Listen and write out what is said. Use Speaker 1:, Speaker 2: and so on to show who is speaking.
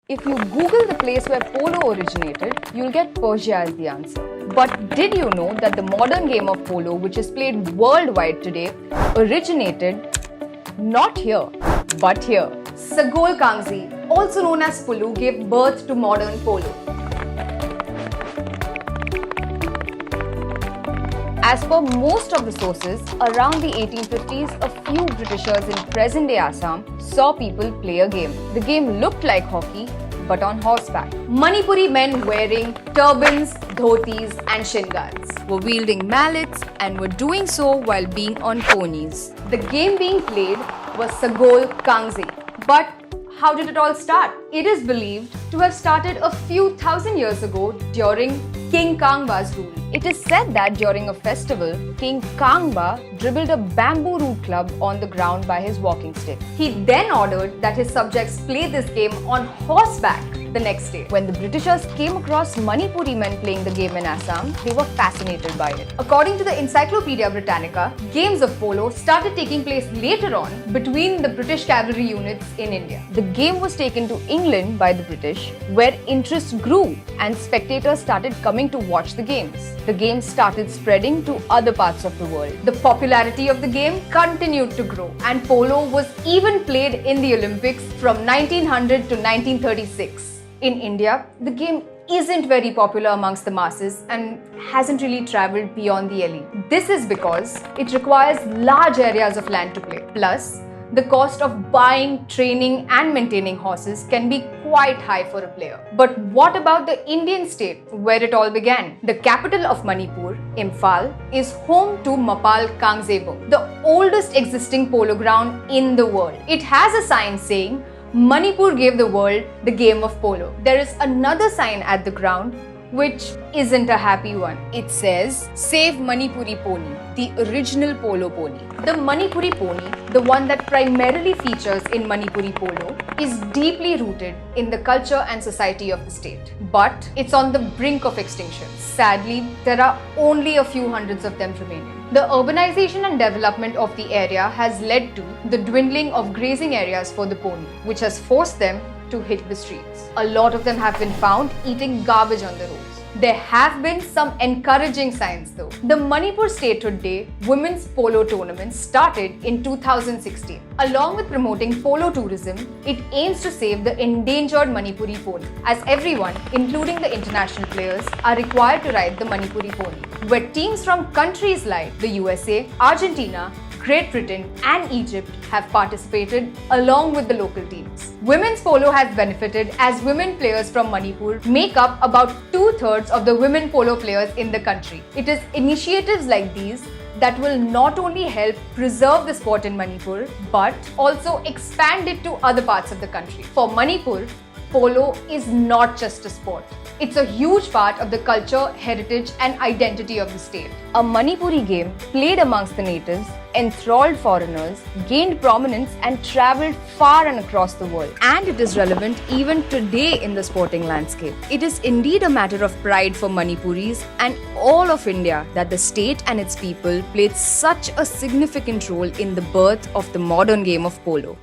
Speaker 1: If you Google the place where polo originated, you'll get Persia as the answer. But did you know that the modern game of polo, which is played worldwide today, originated not here, but here? Sagol Kangxi, also known as Pulu, gave birth to modern polo. As per most of the sources, around the 1850s, a few Britishers in present-day Assam saw people play a game. The game looked like hockey, but on horseback. Manipuri men wearing turbans, dhotis and shingans were wielding mallets and were doing so while being on ponies. The game being played was Sagol Kangxi. But how did it all start? It is believed to have started a few thousand years ago during King Kangba's rule. It is said that during a festival, King Kangba dribbled a bamboo root club on the ground by his walking stick. He then ordered that his subjects play this game on horseback the next day. When the Britishers came across Manipuri men playing the game in Assam, they were fascinated by it. According to the Encyclopedia Britannica, games of polo started taking place later on between the British cavalry units in India. The game was taken to England by the British, where interest grew and spectators started coming to watch the games. The game started spreading to other parts of the world. The popularity of the game continued to grow, and polo was even played in the Olympics from 1900 to 1936. In India, the game isn't very popular amongst the masses and hasn't really traveled beyond the elite. This is because it requires large areas of land to play. Plus, the cost of buying, training and maintaining horses can be quite high for a player. But what about the Indian state where it all began? The capital of Manipur, Imphal, is home to Mapal Kangxebo, the oldest existing polo ground in the world. It has a sign saying, Manipur gave the world the game of polo. There is another sign at the ground which isn't a happy one. It says, Save Manipuri Pony, the original polo pony. The Manipuri pony, the one that primarily features in Manipuri polo, is deeply rooted in the culture and society of the state. But it's on the brink of extinction. Sadly, there are only a few hundreds of them remaining. The urbanization and development of the area has led to the dwindling of grazing areas for the pony, which has forced them to hit the streets. A lot of them have been found eating garbage on the roads. There have been some encouraging signs though. The Manipur Statehood Day Women's Polo Tournament started in 2016. Along with promoting polo tourism, it aims to save the endangered Manipuri pony, as everyone, including the international players, are required to ride the Manipuri pony, where teams from countries like the USA, Argentina, Great Britain and Egypt have participated along with the local teams. Women's polo has benefited as women players from Manipur make up about 2/3 of the women polo players in the country. It is initiatives like these that will not only help preserve the sport in Manipur, but also expand it to other parts of the country. For Manipur, polo is not just a sport. It's a huge part of the culture, heritage and identity of the state. A Manipuri game played amongst the natives, enthralled foreigners, gained prominence and travelled far and across the world. And it is relevant even today in the sporting landscape. It is indeed a matter of pride for Manipuris and all of India that the state and its people played such a significant role in the birth of the modern game of polo.